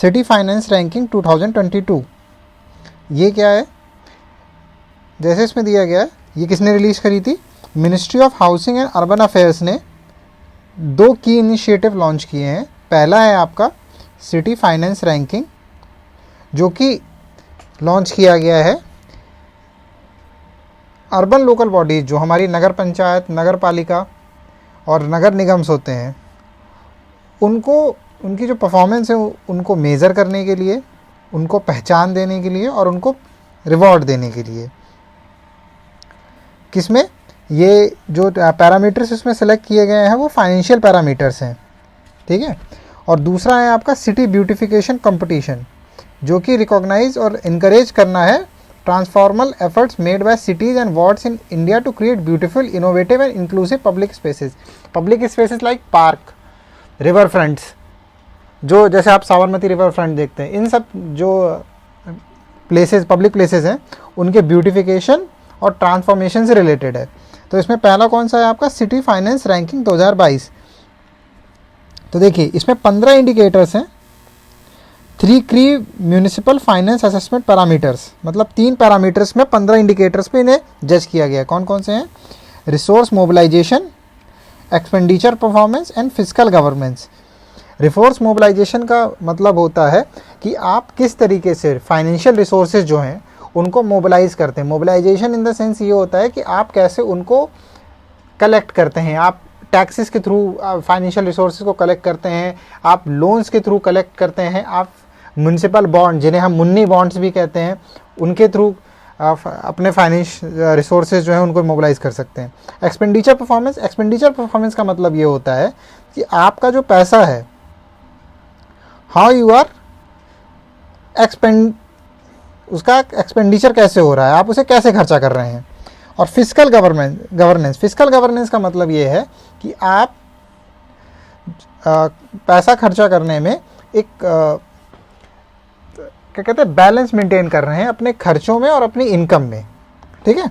City finance ranking 2022। ये क्या है, जैसे इसमें दिया गया है, ये किसने रिलीज़ करी थी? Ministry of housing and urban affairs ने 2 की इनिशिएटिव लॉन्च किए हैं। पहला है आपका सिटी फाइनेंस रैंकिंग, जो कि लॉन्च किया गया है अर्बन लोकल बॉडीज़, जो हमारी नगर पंचायत, नगर पालिका और नगर निगम्स होते हैं, उनको उनकी जो परफॉर्मेंस है उनको मेज़र करने के लिए, उनको पहचान देने के लिए और उनको रिवॉर्ड देने के लिए। किसमें? ये जो पैरामीटर्स इसमें सेलेक्ट किए गए हैं वो फाइनेंशियल पैरामीटर्स हैं, ठीक है। और दूसरा है आपका सिटी ब्यूटिफिकेशन कंपटीशन, जो कि रिकॉग्नाइज और इनकरेज करना है transformational efforts made by cities and wards in India to create beautiful, innovative and inclusive public spaces like park, river fronts, जो जैसे आप साबरमती रिवर फ्रंट देखते हैं, इन सब जो प्लेसेस, पब्लिक प्लेसेस हैं, उनके ब्यूटिफिकेशन और ट्रांसफॉर्मेशन से रिलेटेड है। तो इसमें पहला कौन सा है आपका? City finance ranking 2022। तो देखिए इसमें 15 इंडिकेटर्स हैं, 3 की म्यूनिसिपल फाइनेंस असेसमेंट पैरामीटर्स, मतलब 3 पैरामीटर्स में 15 इंडिकेटर्स पे इन्हें जज किया गया है। कौन कौन से हैं? Resource mobilisation, expenditure performance and fiscal governance. Resource mobilisation का मतलब होता है कि आप किस तरीके से फाइनेंशियल रिसोर्सेज जो हैं उनको मोबिलाइज करते हैं। मोबिलाइजेशन इन द सेंस ये होता है कि आप कैसे उनको कलेक्ट करते हैं। आप टैक्सेस के थ्रू फाइनेंशियल रिसोर्सेज को कलेक्ट करते हैं, आप लोन्स के थ्रू कलेक्ट करते हैं, आप म्यूनिसिपल बॉन्ड, जिन्हें हम मुन्नी बॉन्ड्स भी कहते हैं, उनके थ्रू अपने फाइनेंस रिसोर्सेज जो हैं उनको मोबिलाइज कर सकते हैं। एक्सपेंडिचर परफॉर्मेंस का मतलब ये होता है कि आपका जो पैसा है, हाउ यू आर उसका एक्सपेंडिचर कैसे हो रहा है, आप उसे कैसे खर्चा कर रहे हैं। और फिस्कल गवर्नेंस का मतलब ये है कि आप पैसा खर्चा करने में एक क्या कहते हैं, बैलेंस मेंटेन कर रहे हैं अपने खर्चों में और अपनी इनकम में, ठीक है।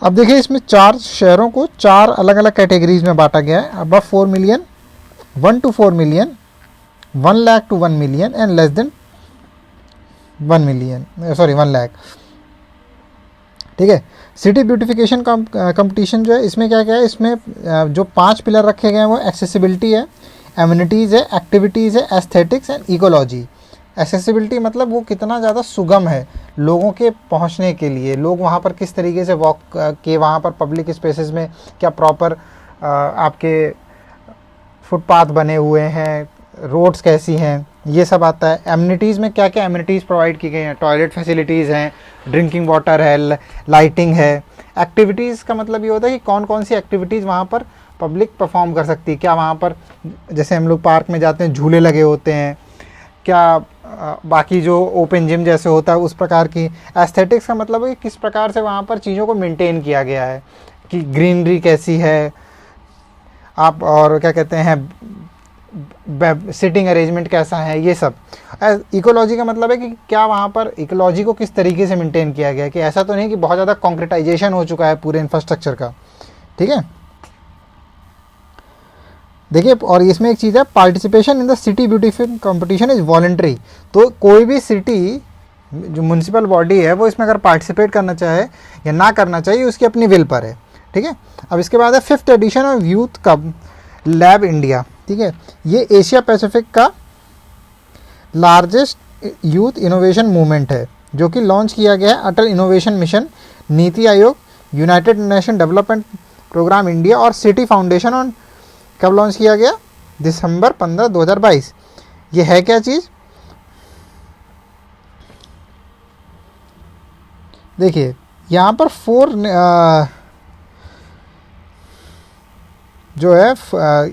अब देखिए इसमें 4 शहरों को 4 अलग अलग कैटेगरीज में बांटा गया है। Above 4 million, 1 to 4 million, 1 lakh to 1 million and less than 1 lakh, ठीक है। सिटी ब्यूटिफिकेशन कंपटीशन जो है, इसमें क्या क्या है? इसमें जो 5 पिलर रखे गए हैं वो एक्सेसिबिलिटी है, एमिनिटीज़ है, एक्टिविटीज़ है, एस्थेटिक्स एंड इकोलॉजी। एक्सेसिबिलिटी मतलब वो कितना ज़्यादा सुगम है लोगों के पहुंचने के लिए, लोग वहाँ पर किस तरीके से वॉक के, वहाँ पर पब्लिक स्पेसेस में क्या प्रॉपर आपके फुटपाथ बने हुए हैं, रोड्स कैसी हैं, ये सब आता है। एमिनिटीज़ में क्या क्या एमिनिटीज़ प्रोवाइड की गई हैं, टॉयलेट फैसिलिटीज़ हैं, ड्रिंकिंग वाटर है, लाइटिंग है। एक्टिविटीज़ का मतलब ये होता है कि कौन कौन सी एक्टिविटीज़ वहाँ पर पब्लिक परफॉर्म कर सकती है। क्या वहाँ पर जैसे हम लोग पार्क में जाते हैं झूले लगे होते हैं, क्या बाकी जो ओपन जिम जैसे होता है उस प्रकार की। एस्थेटिक्स का मतलब है कि किस प्रकार से वहाँ पर चीज़ों को मेंटेन किया गया है, कि ग्रीनरी कैसी है आप, और क्या कहते हैं सिटिंग अरेंजमेंट कैसा है, ये सब। इकोलॉजी का मतलब है कि क्या वहाँ पर इकोलॉजी को किस तरीके से मेंटेन किया गया है, कि ऐसा तो नहीं कि बहुत ज़्यादा कॉन्क्रीटाइजेशन हो चुका है पूरे इंफ्रास्ट्रक्चर का, ठीक है। देखिए और इसमें एक चीज़ है, participation in the city beautification competition is voluntary. तो कोई भी सिटी जो म्यूनसिपल बॉडी है वो इसमें अगर पार्टिसिपेट करना चाहे या ना करना चाहिए उसकी अपनी विल पर है, ठीक है। अब इसके बाद है 5th एडिशन ऑफ यूथ कब लैब इंडिया, ठीक है। ये एशिया पैसिफिक का लार्जेस्ट यूथ इनोवेशन मूवमेंट है, जो कि लॉन्च किया गया है अटल innovation mission, NITI Aayog, United Nation Development Programme India और सिटी फाउंडेशन। ऑन कब लॉन्च किया गया? दिसंबर 15, 2022। ये है क्या चीज़? देखिए यहाँ पर 4 जो है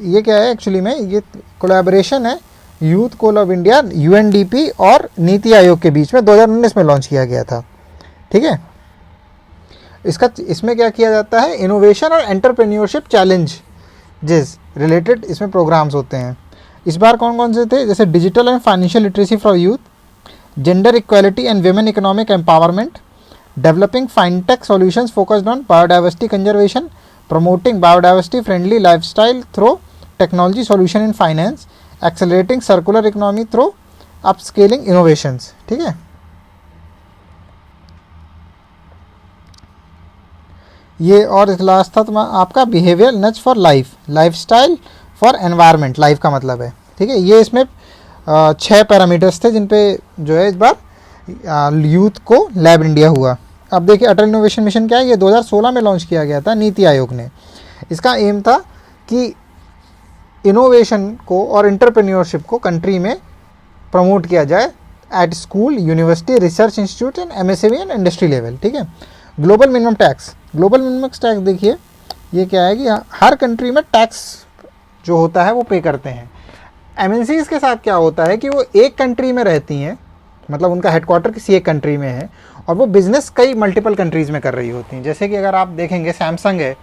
ये क्या है एक्चुअली में, ये कोलैबोरेशन है youth coal of India, UNDP और नीति आयोग के बीच में 2019 में लॉन्च किया गया था, ठीक है। इसमें क्या किया जाता है, इनोवेशन और एंटरप्रेन्योरशिप चैलेंज जिस रिलेटेड इसमें प्रोग्राम्स होते हैं। इस बार कौन कौन से थे? जैसे digital and financial literacy for youth, gender equality and women economic empowerment, developing fintech solutions focused on biodiversity conservation, promoting biodiversity friendly lifestyle through technology solution in finance, accelerating circular economy through upscaling innovations. ठीक है, ये और last था तुम्हारा आपका behaviour nudge for life, lifestyle for environment, life का मतलब है। ठीक है, ये इसमें 6 पैरामीटर्स थे जिन पे जो है इस बार यूथ को लैब इंडिया हुआ। अब देखिए अटल इनोवेशन मिशन क्या है, ये 2016 में लॉन्च किया गया था नीति आयोग ने। इसका एम था कि इनोवेशन को और एंटरप्रेन्योरशिप को कंट्री में प्रमोट किया जाए at school, university, research institute and MSME and industry level. ठीक है, global minimum tax, global minimum tax देखिए ये क्या है कि हर कंट्री में टैक्स जो होता है वो पे करते हैं। एमएनसीज के साथ क्या होता है कि वो एक कंट्री में रहती हैं, मतलब उनका हेडक्वार्टर किसी एक कंट्री में है और वो बिज़नेस कई मल्टीपल कंट्रीज़ में कर रही होती हैं। जैसे कि अगर आप देखेंगे सैमसंग है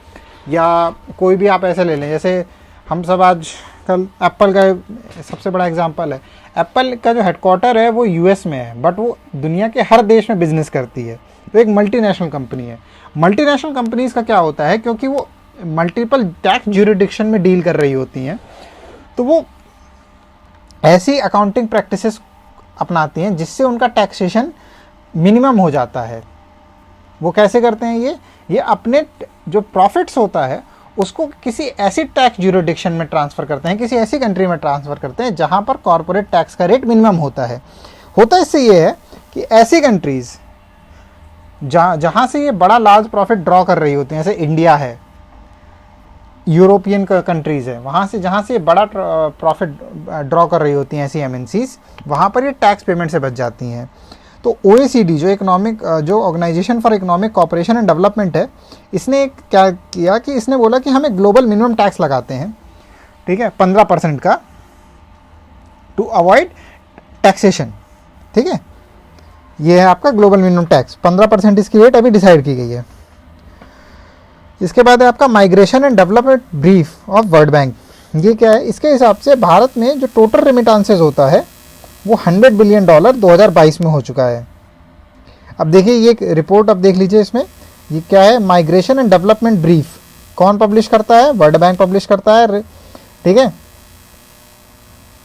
या कोई भी आप ऐसे ले लें, जैसे हम सब आज कल एप्पल का सबसे बड़ा एग्जांपल है। एप्पल का जो हेडक्वार्टर है वो यूएस में है, बट वो दुनिया के हर देश में बिजनेस करती है, तो एक मल्टीनेशनल कंपनी है। मल्टीनेशनल कंपनीज़ का क्या होता है, क्योंकि वो मल्टीपल टैक्स ज्यूरिडिक्शन में डील कर रही होती हैं, तो वो ऐसी अकाउंटिंग प्रैक्टिसेस अपनाती हैं जिससे उनका टैक्सेशन मिनिमम हो जाता है। वो कैसे करते हैं ये अपने जो प्रॉफिट्स होता है उसको किसी ऐसी टैक्स ज्यूरिडिक्शन में ट्रांसफ़र करते हैं, किसी ऐसी कंट्री में ट्रांसफ़र करते हैं जहाँ पर कॉरपोरेट टैक्स का रेट मिनिमम होता है। होता इससे ये है कि ऐसी कंट्रीज़ जहाँ से ये बड़ा लार्ज प्रॉफिट ड्रॉ कर रही होती हैं, जैसे इंडिया है, यूरोपियन कंट्रीज़ है, वहाँ से जहाँ से ये बड़ा प्रॉफिट ड्रॉ कर रही होती हैं ऐसी एमएनसीज, वहाँ पर ये टैक्स पेमेंट से बच जाती हैं। तो OECD जो organisation for economic cooperation and development है, इसने क्या किया कि इसने बोला कि हमें ग्लोबल मिनिमम टैक्स लगाते हैं, ठीक है, 15% का, टू अवॉइड टैक्सेशन। ठीक है, ये है आपका ग्लोबल मिनिमम टैक्स, 15% इसकी रेट अभी डिसाइड की गई है। इसके बाद है आपका migration and development brief of world bank. ये क्या है, इसके हिसाब से भारत में जो टोटल रेमिटांसेस होता है वो $100 बिलियन 2022 में हो चुका है। अब देखिए ये रिपोर्ट अब देख लीजिए, इसमें ये क्या है, माइग्रेशन एंड डेवलपमेंट ब्रीफ कौन पब्लिश करता है, वर्ल्ड बैंक पब्लिश करता है। ठीक है,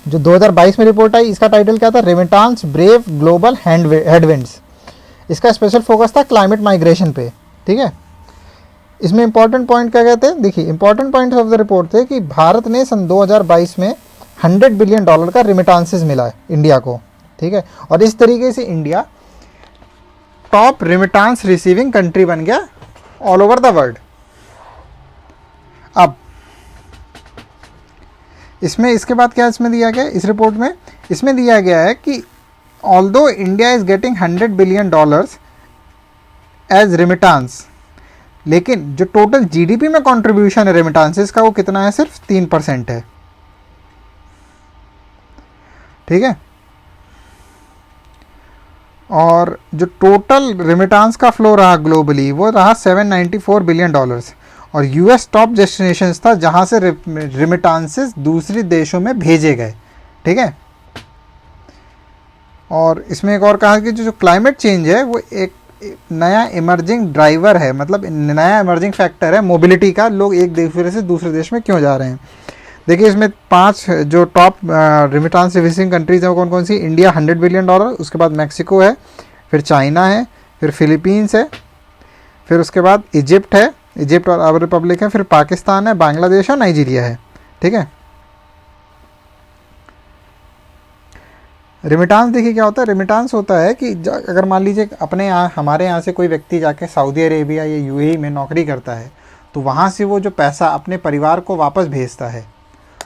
जो 2022 में रिपोर्ट आई इसका टाइटल क्या था, रेमिटांस ब्रेव ग्लोबल हेडविंड्स। इसका स्पेशल फोकस था क्लाइमेट माइग्रेशन पे। ठीक है, इसमें इंपॉर्टेंट पॉइंट क्या कहते हैं, देखिए important point of the report थे कि भारत ने सन 2022 में $100 बिलियन का रिमिटांसेस मिला है इंडिया को। ठीक है, और इस तरीके से India top remittance receiving country बन गया ऑल ओवर द वर्ल्ड। अब इसमें इसके बाद क्या इसमें दिया गया, इस रिपोर्ट में इसमें दिया गया है कि although India is getting $100 billion as remittance, लेकिन जो टोटल जीडीपी में कंट्रीब्यूशन है रेमिटांसेस का वो कितना है, सिर्फ 3% है। ठीक है, और जो टोटल रेमिटांस का फ्लो रहा ग्लोबली वो रहा $794 बिलियन, और यूएस टॉप डेस्टिनेशंस था जहां से रेमिटांसेस दूसरे देशों में भेजे गए। ठीक है, और इसमें एक और कहा कि जो क्लाइमेट चेंज है वो एक नया इमर्जिंग ड्राइवर है, मतलब नया इमर्जिंग फैक्टर है मोबिलिटी का, लोग एक देश से दूसरे देश में क्यों जा रहे हैं। देखिए इसमें 5 जो टॉप रिमिटांस रिसीविंग कंट्रीज हैं वो कौन कौन सी, इंडिया $100 बिलियन, उसके बाद मैक्सिको है, फिर चाइना है, फिर फिलीपींस है, फिर उसके बाद इजिप्ट है, इजिप्ट और अरब रिपब्लिक है, फिर पाकिस्तान है, बांग्लादेश और नाइजीरिया है। ठीक है, रेमिटांस देखिए क्या होता है, रेमिटांस होता है कि अगर मान लीजिए अपने यहाँ हमारे यहाँ से कोई व्यक्ति जाके सऊदी अरेबिया या यूएई में नौकरी करता है, तो वहाँ से वो जो पैसा अपने परिवार को वापस भेजता है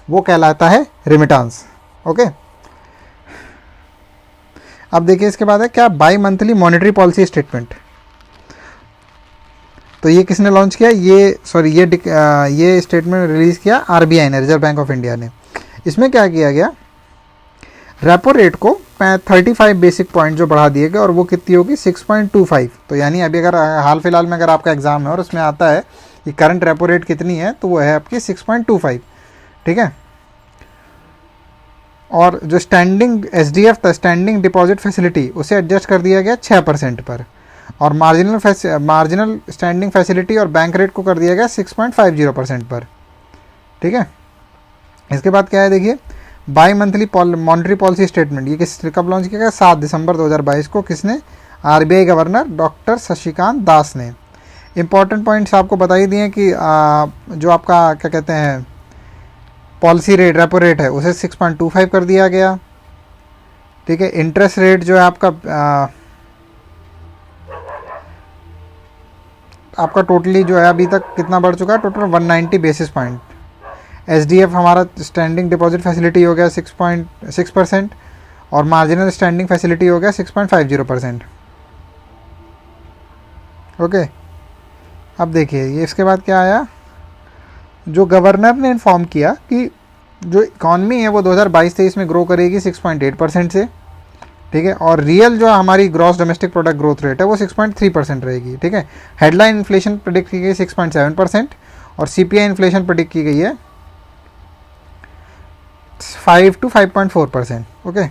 वो कहलाता है रेमिटांस। ओके, अब देखिए इसके बाद है क्या, by monthly monetary policy statement. तो ये किसने लॉन्च किया, ये स्टेटमेंट रिलीज़ किया आरबीआई ने, रिजर्व बैंक ऑफ इंडिया ने। इसमें क्या किया गया, रेपो रेट को 35 बेसिक पॉइंट जो बढ़ा दिए गए, और वो कितनी होगी 6.25। तो यानी अभी अगर हाल फिलहाल में अगर आपका एग्जाम है और उसमें आता है कि करंट रेपो रेट कितनी है, तो वो है आपकी 6.25। ठीक है, और जो स्टैंडिंग SDF था, स्टैंडिंग डिपॉजिट फैसिलिटी, उसे एडजस्ट कर दिया गया 6% पर, और मार्जिनल स्टैंडिंग फैसिलिटी और बैंक रेट को कर दिया गया 6.50% पर। ठीक है, इसके बाद क्या है देखिए, by monthly monetary policy statement, ये किस कब लॉन्च किया गया? 7 दिसंबर 2022 को। किसने? RBI governor doctor Shashikant Das ने। इंपॉर्टेंट पॉइंट्स आपको बता ही दिए कि जो आपका क्या कहते हैं पॉलिसी रेट, रेपो रेट है, उसे 6.25 कर दिया गया। ठीक है, इंटरेस्ट रेट जो है आपका टोटली जो है अभी तक कितना बढ़ चुका है? Total 190 basis point. एसडीएफ हमारा स्टैंडिंग डिपॉजिट फैसिलिटी हो गया 6.6% और मार्जिनल स्टैंडिंग फैसिलिटी हो गया 6.50%। ओके, अब देखिए ये इसके बाद क्या आया, जो गवर्नर ने इन्फॉर्म किया कि जो इकॉनमी है वो 2022-23 में ग्रो करेगी 6.8% से। ठीक है, और रियल जो हमारी gross domestic product growth rate है वो 6.3% रहेगी। ठीक है, हेडलाइन इन्फ्लेशन प्रेडिक्ट की गई 6.7% और सीपीआई इन्फ्लेशन प्रेडिक्ट की गई है 5 to 5.4%। ओके,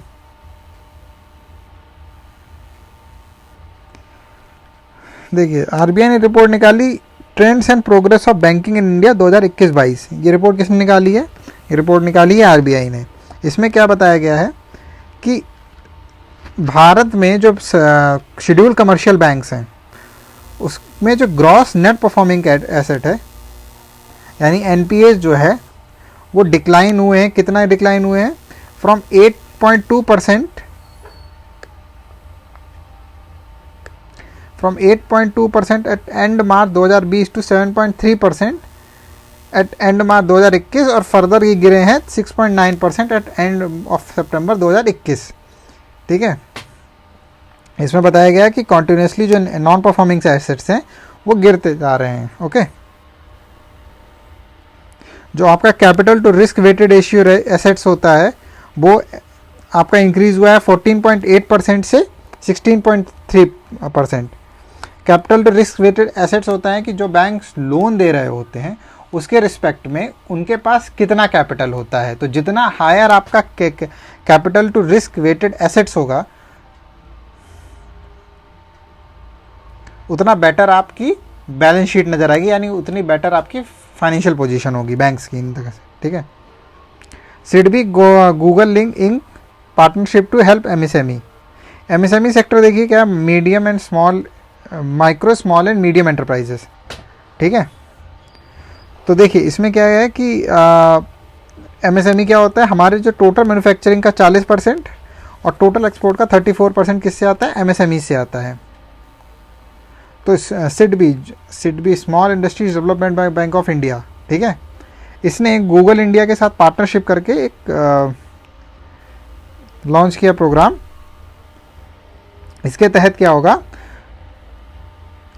देखिए आरबीआई ने रिपोर्ट निकाली trends and progress of banking in India 2021-22। ये रिपोर्ट किसने निकाली है? ये रिपोर्ट निकाली है आरबीआई ने। इसमें क्या बताया गया है कि भारत में जो शेड्यूल कमर्शियल बैंक्स हैं उसमें जो ग्रॉस नेट परफॉर्मिंग एसेट है यानी एनपीएस जो है वो डिक्लाइन हुए हैं। कितना डिक्लाइन हुए हैं? From 8.2% at end March 2020 to 7.3% at end March 2021 और फर्दर ये गिरे हैं 6.9% एट एंड ऑफ सितंबर 2021। ठीक है, इसमें बताया गया कि कॉन्टिन्यूसली जो नॉन परफॉर्मिंग एसेट्स हैं वो गिरते जा रहे हैं। ओके, जो आपका capital to risk weighted ratio assets होता है वो आपका इंक्रीज हुआ है 14.8% से 16.3%। Capital to risk weighted assets होता है कि जो बैंक्स लोन दे रहे होते हैं उसके रिस्पेक्ट में उनके पास कितना कैपिटल होता है। तो जितना हायर आपका capital to risk weighted assets होगा उतना बेटर आपकी बैलेंस शीट नज़र आएगी, यानी उतनी बेटर आपकी फाइनेंशियल पोजीशन होगी बैंक्स की इन तरह से। ठीक है, SIDBI Google link ink partnership to help MSME. MSME sector देखिए क्या, medium and small, micro small and medium enterprises. ठीक है, तो देखिए इसमें क्या है कि एमएसएमई क्या होता है, हमारे जो टोटल मैन्युफैक्चरिंग का 40% और टोटल एक्सपोर्ट का 34% किससे आता है? एमएसएमई से आता है। तो SIDBI small industries development bank of India, ठीक है, इसने गूगल इंडिया के साथ पार्टनरशिप करके एक लॉन्च किया प्रोग्राम। इसके तहत क्या होगा,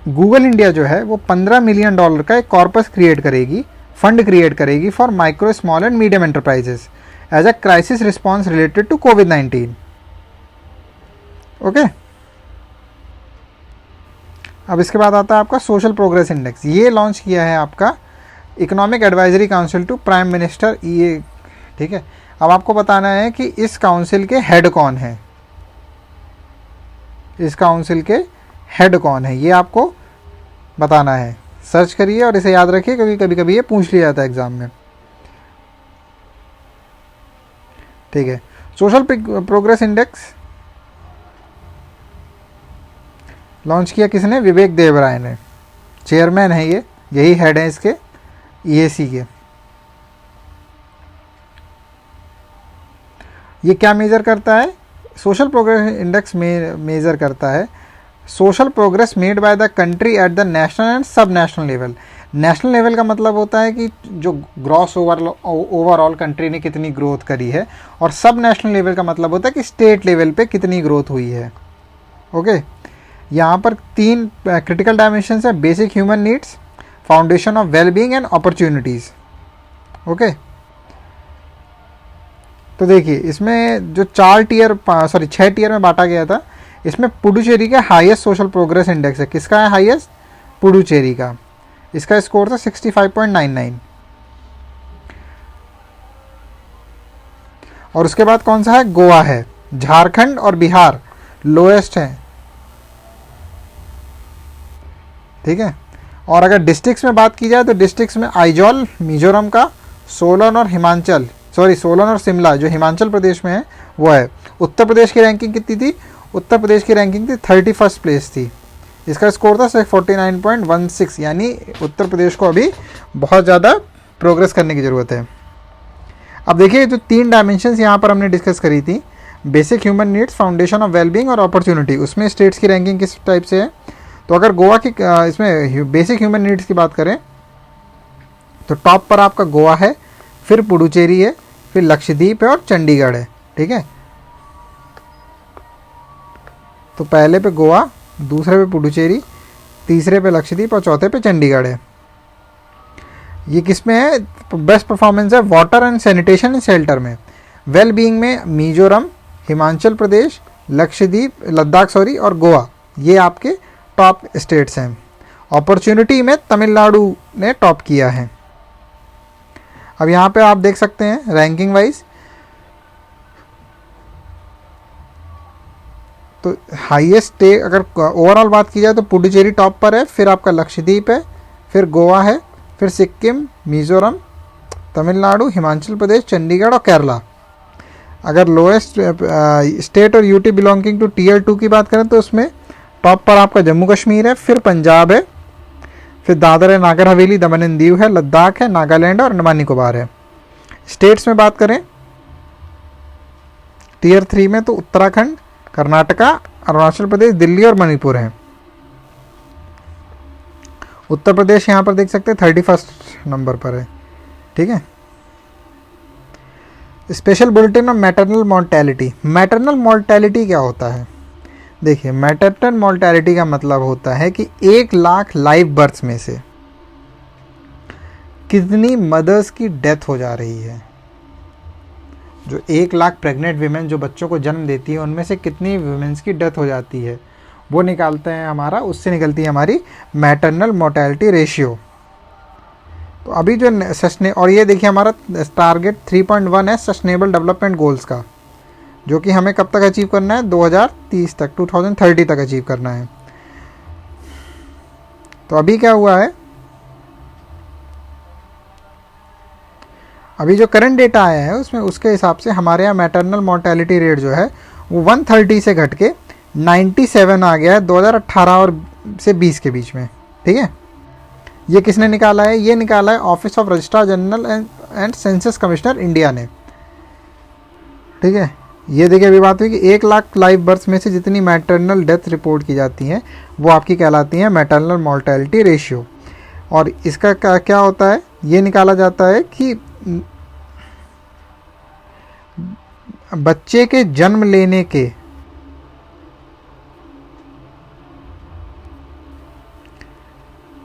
गूगल इंडिया जो है वो $15 मिलियन का एक कॉर्पस क्रिएट करेगी, फंड क्रिएट करेगी for micro small and medium enterprises as a crisis response related to कोविड-19। ओके, अब इसके बाद आता है आपका सोशल प्रोग्रेस इंडेक्स। ये लॉन्च किया है आपका economic advisory council to prime minister, ये ठीक है। अब आपको बताना है कि इस काउंसिल के हेड कौन है, इस काउंसिल के हेड कौन है, ये आपको बताना है। सर्च करिए और इसे याद रखिए क्योंकि कभी कभी ये पूछ लिया जाता है एग्जाम में। ठीक है, सोशल प्रोग्रेस इंडेक्स लॉन्च किया किसने? विवेक देवराय ने, चेयरमैन है ये, यही हेड है इसके ईएसी के। ये क्या मेजर करता है? सोशल प्रोग्रेस इंडेक्स में मेजर करता है social progress made by the country at the national and सब नेशनल लेवल। नेशनल लेवल का मतलब होता है कि जो ग्रॉस ओवरऑल कंट्री ने कितनी ग्रोथ करी है, और सब नेशनल लेवल का मतलब होता है कि स्टेट लेवल पे कितनी ग्रोथ हुई है। ओके, यहाँ पर 3 क्रिटिकल डायमेंशंस है, basic human needs, foundation of wellbeing and opportunities. Okay, तो देखिए इसमें जो 6 टियर में बांटा गया था, इसमें पुडुचेरी का हाईएस्ट सोशल प्रोग्रेस इंडेक्स है। किसका है हाईएस्ट? पुडुचेरी का। इसका स्कोर था 65.99। और उसके बाद कौन सा है? गोवा है। झारखंड और बिहार लोएस्ट है। ठीक है, और अगर डिस्ट्रिक्ट्स में बात की जाए तो डिस्ट्रिक्ट्स में आइजॉल मिजोरम का, सोलन और हिमाचल सॉरी सोलन और शिमला जो हिमाचल प्रदेश में है वो है। उत्तर प्रदेश की रैंकिंग कितनी थी? उत्तर प्रदेश की रैंकिंग थी 31st प्लेस थी। इसका स्कोर था 49.16, यानी उत्तर प्रदेश को अभी बहुत ज़्यादा प्रोग्रेस करने की ज़रूरत है। अब देखिए जो 3 डायमेंशंस यहाँ पर हमने डिस्कस करी थी, basic human needs, foundation of wellbeing और अपॉर्चुनिटी, उसमें स्टेट्स की रैंकिंग किस टाइप से है? तो अगर गोवा की इसमें बेसिक ह्यूमन नीड्स की बात करें तो टॉप पर आपका गोवा है, फिर पुडुचेरी है, फिर लक्षद्वीप है और चंडीगढ़ है। ठीक है, तो पहले पे गोवा, दूसरे पे पुडुचेरी, तीसरे पे लक्षद्वीप और चौथे पे चंडीगढ़ है। ये किस में है? बेस्ट परफॉर्मेंस है water and sanitation and shelter में। वेल बीइंग में मिजोरम, हिमाचल प्रदेश, लक्षद्वीप, लद्दाख सॉरी और गोवा, ये आपके टॉप स्टेट्स हैं। अपॉर्चुनिटी में तमिलनाडु ने टॉप किया है। अब यहाँ पे आप देख सकते हैं रैंकिंग वाइज, तो हाईएस्ट अगर ओवरऑल बात की जाए तो पुडुचेरी टॉप पर है, फिर आपका लक्षद्वीप है, फिर गोवा है, फिर सिक्किम, मिजोरम, तमिलनाडु, हिमाचल प्रदेश, चंडीगढ़ और केरला। अगर लोएस्ट स्टेट और यूटी बिलोंगिंग टू टीयर 2 की बात करें तो उसमें टॉप पर आपका जम्मू कश्मीर है, फिर पंजाब है, फिर दादर है, नागर हवेली, दमन एंड दीव है, लद्दाख है, नागालैंड और अंडमान निकोबार है। स्टेट्स में बात करें टीयर 3 में तो उत्तराखंड, कर्नाटका, अरुणाचल प्रदेश, दिल्ली और मणिपुर है। उत्तर प्रदेश यहाँ पर देख सकते हैं 31st नंबर पर है। ठीक है, special bulletin of maternal mortality. Maternal mortality क्या होता है? देखिए, मैटरनल मॉर्टेलिटी का मतलब होता है कि 1 लाख लाइव बर्थ्स में से कितनी मदर्स की डेथ हो जा रही है। जो 1 लाख प्रेग्नेंट वीमेन जो बच्चों को जन्म देती है, उनमें से कितनी वीमेंस की डेथ हो जाती है, वो निकालते हैं हमारा, उससे निकलती है हमारी मैटरनल मोर्टेलिटी रेशियो। तो अभी जो और ये देखिए हमारा टारगेट 3.1 है सस्टेनेबल डेवलपमेंट गोल्स का, जो कि हमें कब तक अचीव करना है? 2030 तक, 2030 तक अचीव करना है। तो अभी क्या हुआ है, अभी जो करंट डेटा आया है उसमें उसके हिसाब से हमारे यहाँ मैटरनल मोर्टेलिटी रेट जो है वो 130 से घट के 97 आ गया है 2018 और से 20 के बीच में। ठीक है, ये किसने निकाला है? ये निकाला है office of registrar general and census commissioner India ने। ठीक है, ये देखिए अभी बात हुई कि 1 लाख लाइव बर्थ में से जितनी मैटरनल डेथ रिपोर्ट की जाती हैं वो आपकी कहलाती हैं मैटरनल मोर्टेलिटी रेशियो। और इसका क्या होता है? ये निकाला जाता है कि बच्चे के जन्म लेने के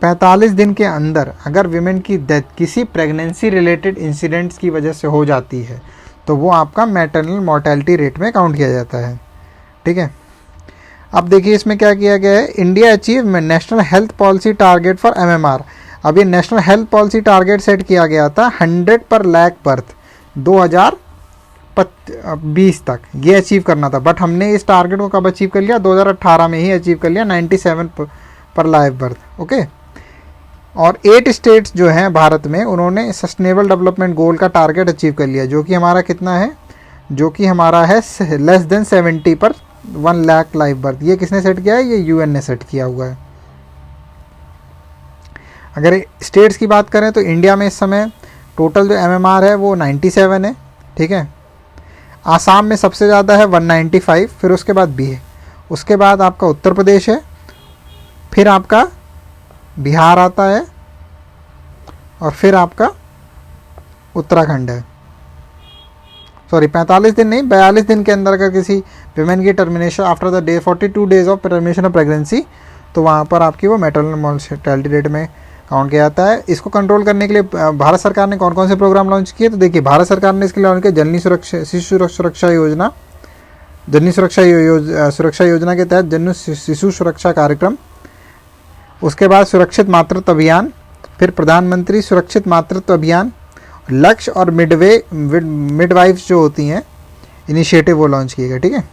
45 दिन के अंदर अगर विमेन की डेथ किसी प्रेगनेंसी रिलेटेड इंसिडेंट्स की वजह से हो जाती है तो वो आपका मैटरनल मोर्टेलिटी रेट में काउंट किया जाता है। ठीक है, अब देखिए इसमें क्या किया गया है, India achieve national health policy target for MMR. अब ये national health policy target set किया गया था 100 पर लाख बर्थ 2020 तक, ये अचीव करना था। बट हमने इस टारगेट को कब अचीव कर लिया? 2018 में ही अचीव कर लिया, 97 पर लाइव बर्थ। ओके, और 8 स्टेट्स जो हैं भारत में उन्होंने सस्टेनेबल डेवलपमेंट गोल का टारगेट अचीव कर लिया, जो कि हमारा कितना है? जो कि हमारा है लेस देन 70 पर 1 लाख लाइव बर्थ। ये किसने सेट किया है? ये यूएन ने सेट किया हुआ है। अगर स्टेट्स की बात करें तो इंडिया में इस समय टोटल जो एमएमआर है वो 97 है। ठीक है, आसाम में सबसे ज़्यादा है 195, फिर उसके बाद भी है, उसके बाद आपका उत्तर प्रदेश है, फिर आपका बिहार आता है और फिर आपका उत्तराखंड है। सॉरी 45 दिन नहीं, 42 दिन के अंदर अगर किसी विमेन की termination after the day 42 days of termination of pregnancy, तो वहाँ पर आपकी वो मैटरनल मोर्टेलिटी रेट में काउंट किया जाता है। इसको कंट्रोल करने के लिए भारत सरकार ने कौन कौन से प्रोग्राम लॉन्च किए? तो देखिए, भारत सरकार ने इसके लिए लॉन्च किया जननी सुरक्षा शिशु सुरक्षा योजना, जननी सुरक्षा योजना के तहत जन शिशु सुरक्षा कार्यक्रम, उसके बाद सुरक्षित मातृत्व अभियान, फिर प्रधानमंत्री सुरक्षित मातृत्व अभियान, लक्ष्य और मिडवाइफ्स जो होती हैं इनिशिएटिव वो लॉन्च किए गए। ठीक है,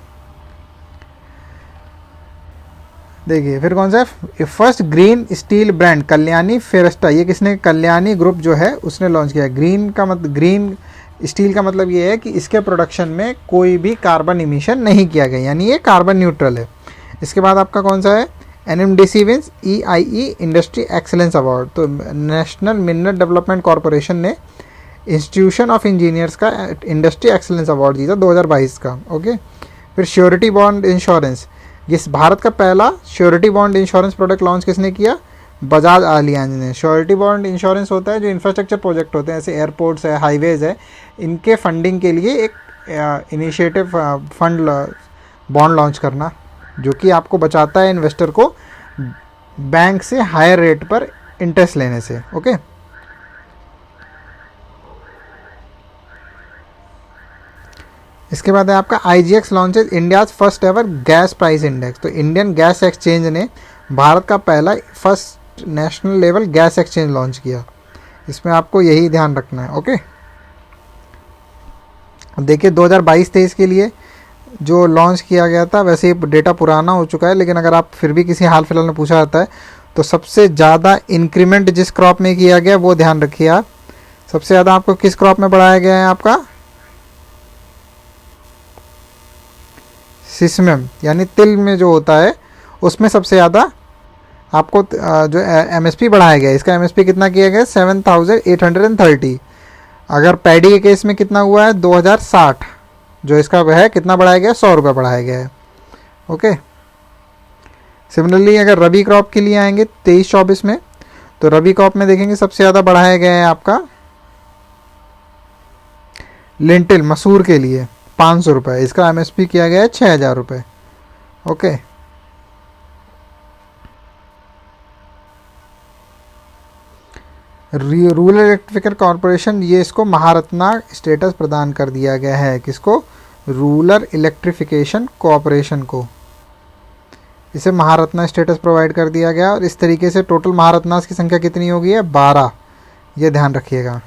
देखिए फिर कौन सा है? First green steel brand Kalyani Ferresta, ये किसने? कल्याणी ग्रुप जो है उसने लॉन्च किया है। ग्रीन का मतलब ग्रीन स्टील का मतलब ये है कि इसके प्रोडक्शन में कोई भी कार्बन इमिशन नहीं किया गया, यानी ये कार्बन न्यूट्रल है। इसके बाद आपका कौन सा है, NMDC wins EIE industry excellence award. तो नेशनल मिनरल डेवलपमेंट कॉरपोरेशन ने इंस्टीट्यूशन ऑफ इंजीनियर्स का इंडस्ट्री एक्सीलेंस अवार्ड जीता 2022 का। ओके, फिर श्योरिटी बॉन्ड इंश्योरेंस, ये भारत का पहला surety bond insurance product launch किसने किया, बजाज आलियांज ने। श्योरिटी बॉन्ड इंश्योरेंस होता है जो इंफ्रास्ट्रक्चर प्रोजेक्ट होते हैं, जैसे एयरपोर्ट्स है, हाईवेज़ है, इनके फंडिंग के लिए एक इनिशिएटिव फंड बॉन्ड लॉन्च करना, जो कि आपको बचाता है इन्वेस्टर को बैंक से हायर रेट पर इंटरेस्ट लेने से। ओके, इसके बाद है आपका IGX launches India's first ever gas price index. तो इंडियन गैस एक्सचेंज ने भारत का पहला first national level gas exchange launch किया। इसमें आपको यही ध्यान रखना है। ओके, अब देखिए 2022-23 के लिए जो लॉन्च किया गया था, वैसे ये डेटा पुराना हो चुका है, लेकिन अगर आप फिर भी किसी हाल फिलहाल में पूछा जाता है तो सबसे ज़्यादा इंक्रीमेंट जिस क्रॉप में किया गया वो ध्यान रखिए आप। सबसे ज़्यादा आपको किस क्रॉप में बढ़ाया गया है, आपका सिसमम यानी तिल में जो होता है उसमें सबसे ज़्यादा आपको जो MSP बढ़ाया गया है। इसका MSP कितना किया गया है, 7,830। अगर पैडी के केस में कितना हुआ है, 2060, जो इसका है कितना बढ़ाया गया है, 100 रुपये बढ़ाया गया है। ओके, सिमिलरली अगर रबी क्रॉप के लिए आएंगे 23-24 में, तो रबी क्रॉप में देखेंगे सबसे ज़्यादा बढ़ाया गया है आपका लिंटिल मसूर के लिए 500 रुपये। इसका MSP किया गया है 6,000 रुपये। ओके, रूरल इलेक्ट्रिफिकेशन कॉरपोरेशन, ये इसको महारत्ना स्टेटस प्रदान कर दिया गया है। किसको, रूरल इलेक्ट्रिफिकेशन कॉरपोरेशन को इसे महारत्ना स्टेटस प्रोवाइड कर दिया गया। और इस तरीके से टोटल महारत्नास की संख्या कितनी हो गई है, 12। ये ध्यान रखिएगा।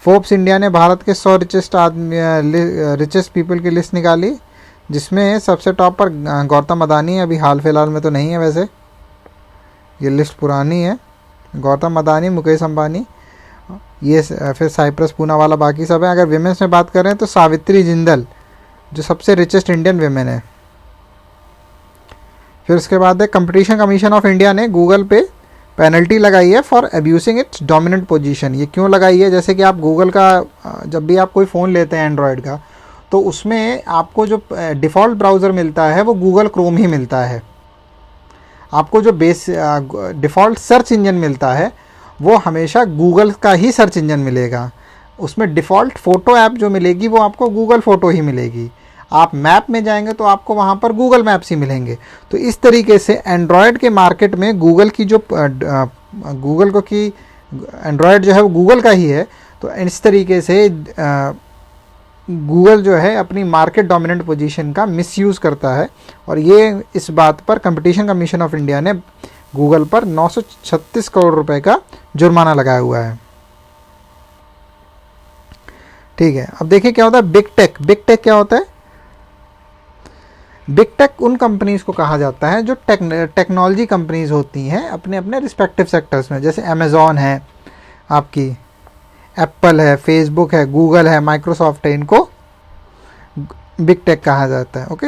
फोर्ब्स इंडिया ने भारत के 100 रिचेस्ट पीपल की लिस्ट निकाली, जिसमें सबसे टॉप पर गौतम अदानी है। अभी हाल फिलहाल में तो नहीं है, वैसे ये लिस्ट पुरानी है। गौतम अदानी, मुकेश अंबानी, ये फिर साइप्रस पूनावाला, बाकी सब हैं। अगर विमेंस में बात करें तो सावित्री जिंदल जो सबसे रिचेस्ट इंडियन विमेन है। फिर उसके बाद है कंपटीशन कमीशन ऑफ इंडिया ने गूगल पे पेनल्टी लगाई है for abusing it's dominant position. ये क्यों लगाई है, जैसे कि आप गूगल का जब भी आप कोई फ़ोन लेते हैं एंड्रॉयड का, तो उसमें आपको जो डिफ़ॉल्ट ब्राउज़र मिलता है वो गूगल क्रोम ही मिलता है। आपको जो बेस डिफ़ॉल्ट सर्च इंजन मिलता है वो हमेशा गूगल का ही सर्च इंजन मिलेगा। उसमें डिफ़ॉल्ट फ़ोटो ऐप जो मिलेगी वो आपको गूगल फ़ोटो ही मिलेगी। आप मैप में जाएंगे तो आपको वहाँ पर गूगल मैप्स ही मिलेंगे। तो इस तरीके से एंड्रॉयड के मार्केट में गूगल की जो गूगल को की एंड्रॉयड जो है वो गूगल का ही है। तो इस तरीके से गूगल जो है अपनी मार्केट डोमिनेंट पोजीशन का मिसयूज़ करता है, और ये इस बात पर कंपटीशन कमीशन ऑफ इंडिया ने गूगल पर 936 करोड़ रुपए का जुर्माना लगाया हुआ है। ठीक है, अब देखिए क्या होता है बिग टेक। बिग टेक क्या होता है, बिग टेक उन कंपनीज़ को कहा जाता है जो टेक्नोलॉजी कंपनीज़ होती हैं अपने अपने रिस्पेक्टिव सेक्टर्स में। जैसे अमेज़ॉन है, आपकी एप्पल है, फेसबुक है, गूगल है, माइक्रोसॉफ्ट है, इनको बिग टेक कहा जाता है। ओके,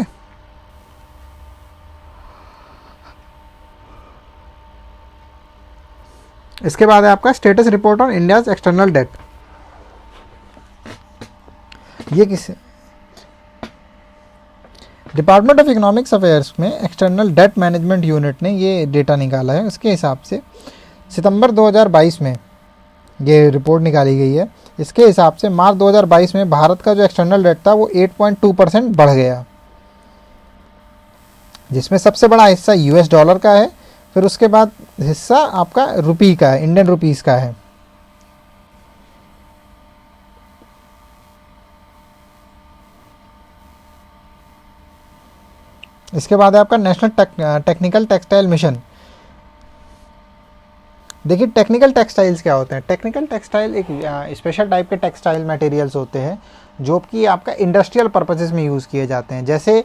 इसके बाद है आपका status report on India's external debt. ये किस डिपार्टमेंट ऑफ इकोनॉमिक्स अफेयर्स में एक्सटर्नल डेट मैनेजमेंट यूनिट ने ये डेटा निकाला है। इसके हिसाब से सितंबर 2022 में ये रिपोर्ट निकाली गई है। इसके हिसाब से मार्च 2022 में भारत का जो एक्सटर्नल डेट था वो 8.2% बढ़ गया, जिसमें सबसे बड़ा हिस्सा US डॉलर का है। फिर उसके बाद हिस्सा आपका रुपी का है, इंडियन रुपीस का है। इसके बाद है आपका नेशनल टेक्निकल टेक्सटाइल मिशन। देखिए टेक्निकल टेक्सटाइल्स क्या होते हैं। टेक्निकल टेक्सटाइल एक स्पेशल टाइप के टेक्सटाइल मटेरियल्स होते हैं जो कि आपका इंडस्ट्रियल पर्पसेस में यूज़ किए जाते हैं। जैसे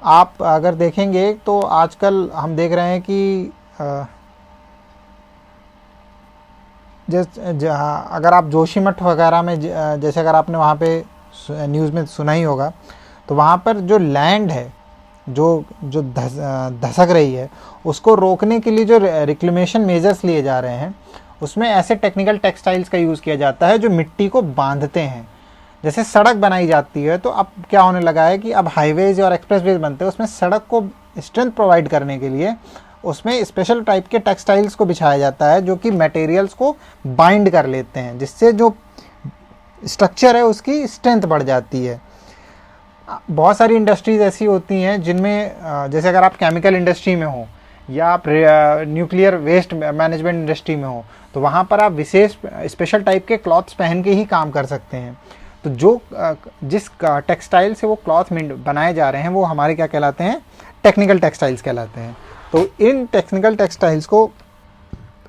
आप अगर देखेंगे तो आजकल हम देख रहे हैं कि अगर आप जोशीमठ वगैरह में जैसे अगर आपने वहाँ पे न्यूज़ में सुना ही होगा, तो वहाँ पर जो लैंड है जो जो धसक रही है, उसको रोकने के लिए जो रिक्लेमेशन मेजर्स लिए जा रहे हैं, उसमें ऐसे टेक्निकल टेक्सटाइल्स का यूज़ किया जाता है जो मिट्टी को बांधते हैं। जैसे सड़क बनाई जाती है, तो अब क्या होने लगा है कि अब हाईवेज और एक्सप्रेसवेज बनते हैं, उसमें सड़क को स्ट्रेंथ प्रोवाइड करने के लिए उसमें स्पेशल टाइप के टेक्सटाइल्स को बिछाया जाता है जो कि मटेरियल्स को बाइंड कर लेते हैं, जिससे जो स्ट्रक्चर है उसकी स्ट्रेंथ बढ़ जाती है। बहुत सारी इंडस्ट्रीज़ ऐसी होती हैं जिनमें जैसे अगर आप केमिकल इंडस्ट्री में हो या आप न्यूक्लियर वेस्ट मैनेजमेंट इंडस्ट्री में हो, तो वहाँ पर आप विशेष स्पेशल टाइप के क्लॉथ्स पहन के ही काम कर सकते हैं। तो जो जिस टेक्सटाइल से वो क्लॉथ बनाए जा रहे हैं वो हमारे क्या कहलाते हैं, टेक्निकल टेक्सटाइल्स कहलाते हैं। तो इन टेक्निकल टेक्सटाइल्स को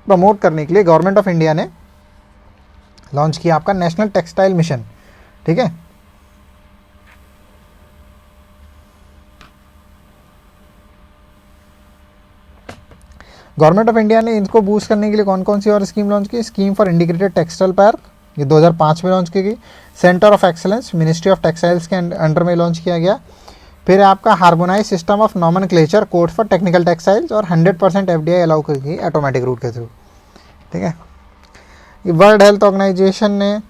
प्रमोट करने के लिए गवर्नमेंट ऑफ इंडिया ने लॉन्च किया आपका नेशनल टेक्सटाइल मिशन। ठीक है, गवर्नमेंट ऑफ इंडिया ने इनको बूस्ट करने के लिए कौन कौन सी और स्कीम लॉन्च की? Scheme for integrated textile park, ये 2005 में लॉन्च की गई। Centre of excellence ministry of textiles के अंडर में लॉन्च किया गया। फिर आपका harmonise system of nomenclature code for technical textiles, और 100% FDI अलाउ की गई ऑटोमेटिक रूट के थ्रू। ठीक है, वर्ल्ड हेल्थ ऑर्गेनाइजेशन ने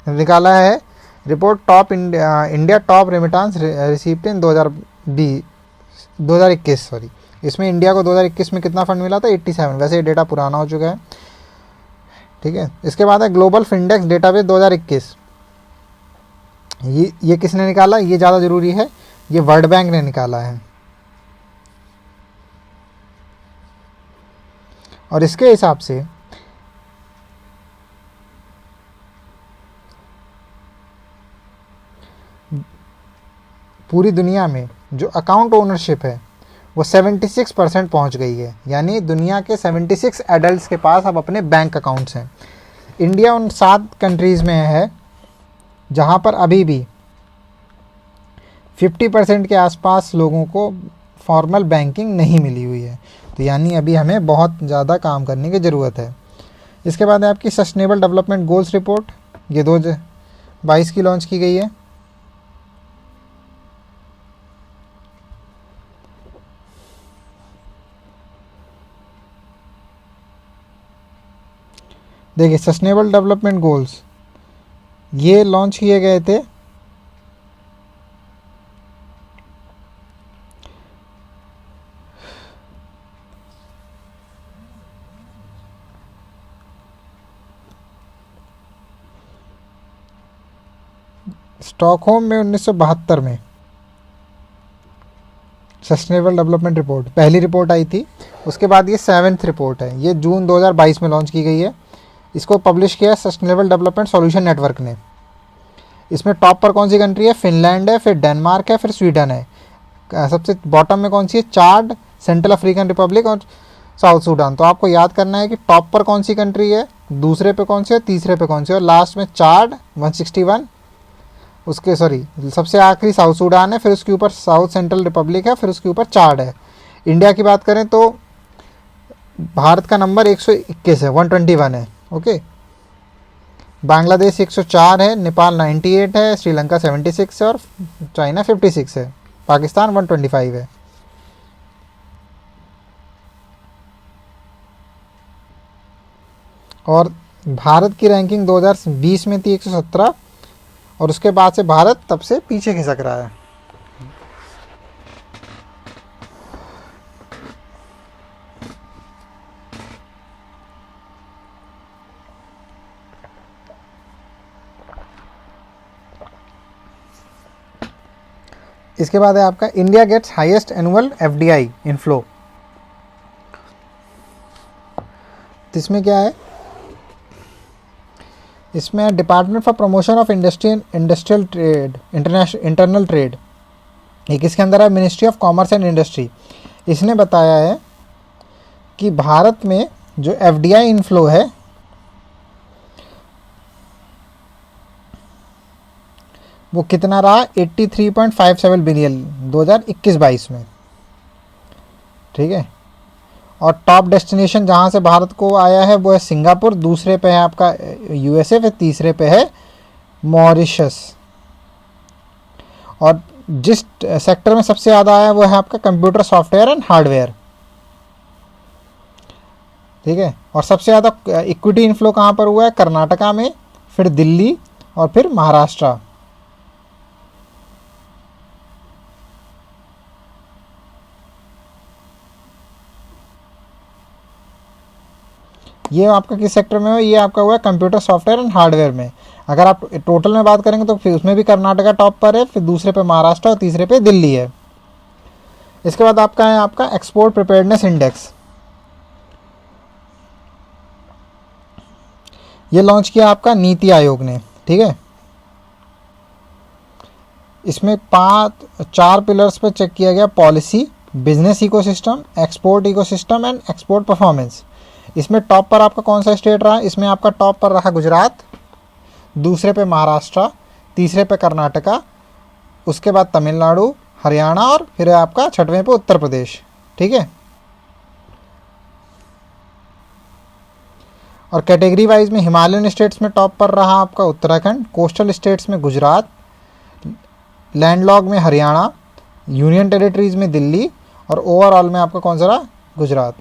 निकाला है report top India top remittance receipt in 2021 sorry. इसमें इंडिया को 2021 में कितना फंड मिला था? 87। वैसे ये डेटा पुराना हो चुका है। ठीक है, इसके बाद है ग्लोबल फिनडेक्स डेटाबेस 2021। ये किसने निकाला? ये ज़्यादा ज़रूरी है, ये वर्ल्ड बैंक ने निकाला है। और इसके हिसाब से पूरी दुनिया में जो अकाउंट ओनरशिप है वो 76% पहुंच गई है, यानी दुनिया के 76 एडल्ट्स के पास अब अपने बैंक अकाउंट्स हैं। इंडिया उन 7 कंट्रीज़ में है जहां पर अभी भी 50% के आसपास लोगों को फॉर्मल बैंकिंग नहीं मिली हुई है। तो यानी अभी हमें बहुत ज़्यादा काम करने की ज़रूरत है। इसके बाद है आपकी सस्टेनेबल डेवलपमेंट गोल्स रिपोर्ट, ये 2022 की लॉन्च की गई है। देखिए, सस्टेनेबल डेवलपमेंट गोल्स ये लॉन्च किए गए थे स्टॉकहोम में 1972 में। सस्टेनेबल डेवलपमेंट रिपोर्ट पहली रिपोर्ट आई थी, उसके बाद ये 7th रिपोर्ट है, ये जून 2022 में लॉन्च की गई है। इसको पब्लिश किया सस्टेनेबल डेवलपमेंट सॉल्यूशन नेटवर्क ने। इसमें टॉप पर कौन सी कंट्री है? फिनलैंड है, फिर डेनमार्क है, फिर स्वीडन है। सबसे बॉटम में कौन सी है? चाड, सेंट्रल अफ्रीकन रिपब्लिक और साउथ सूडान। तो आपको याद करना है कि टॉप पर कौन सी कंट्री है, दूसरे पे कौन सी है, तीसरे पे कौन सी है, और लास्ट में चाड 161, उसके सबसे आखिरी साउथ सूडान है, फिर उसके ऊपर साउथ सेंट्रल रिपब्लिक है, फिर उसके ऊपर चाड है। इंडिया की बात करें तो भारत का नंबर 121 है, 121 है। ओके, बांग्लादेश 104 है, नेपाल 98 है, श्रीलंका 76 है और चाइना 56 है, पाकिस्तान 125 है। और भारत की रैंकिंग 2020 में थी 117, और उसके बाद से भारत तब से पीछे खिसक रहा है। इसके बाद है आपका India gets highest annual FDI inflow. इसमें क्या है? इसमें department for promotion of industrial trade, internal trade, ये किसके अंदर है? Ministry of commerce and industry. इसने बताया है कि भारत में जो FDI इनफ्लो है वो कितना रहा? 83.57 बिलियन 2021-22 में। ठीक है, और टॉप डेस्टिनेशन जहाँ से भारत को आया है वो है सिंगापुर, दूसरे पे है आपका यूएसए, फिर तीसरे पे है मॉरिशस। और जिस सेक्टर में सबसे ज़्यादा आया वो है आपका कंप्यूटर सॉफ्टवेयर एंड हार्डवेयर, ठीक है। और सबसे ज़्यादा इक्विटी इनफ्लो कहाँ पर हुआ है? कर्नाटका में, फिर दिल्ली और फिर महाराष्ट्र। ये आपका किस सेक्टर में है? ये आपका हुआ है कंप्यूटर सॉफ्टवेयर एंड हार्डवेयर में। अगर आप टोटल में बात करेंगे तो फिर उसमें भी कर्नाटका टॉप पर है, फिर दूसरे पे महाराष्ट्र और तीसरे पे दिल्ली है। इसके बाद आपका है आपका एक्सपोर्ट प्रिपेयर्डनेस इंडेक्स। ये लॉन्च किया आपका नीति आयोग ने, ठीक है। इसमें 4 पिलर्स पे चेक किया गया: policy, business ecosystem, export ecosystem and export performance. इसमें टॉप पर आपका कौन सा स्टेट रहा? इसमें आपका टॉप पर रहा गुजरात, दूसरे पे महाराष्ट्र, तीसरे पे कर्नाटका, उसके बाद तमिलनाडु, हरियाणा और फिर आपका छठवें पे उत्तर प्रदेश, ठीक है। और कैटेगरी वाइज में हिमालयन स्टेट्स में टॉप पर रहा आपका उत्तराखंड, कोस्टल स्टेट्स में गुजरात, लैंडलॉक में हरियाणा, यूनियन टेरिटरीज में दिल्ली और ओवरऑल में आपका कौन सा रहा? गुजरात।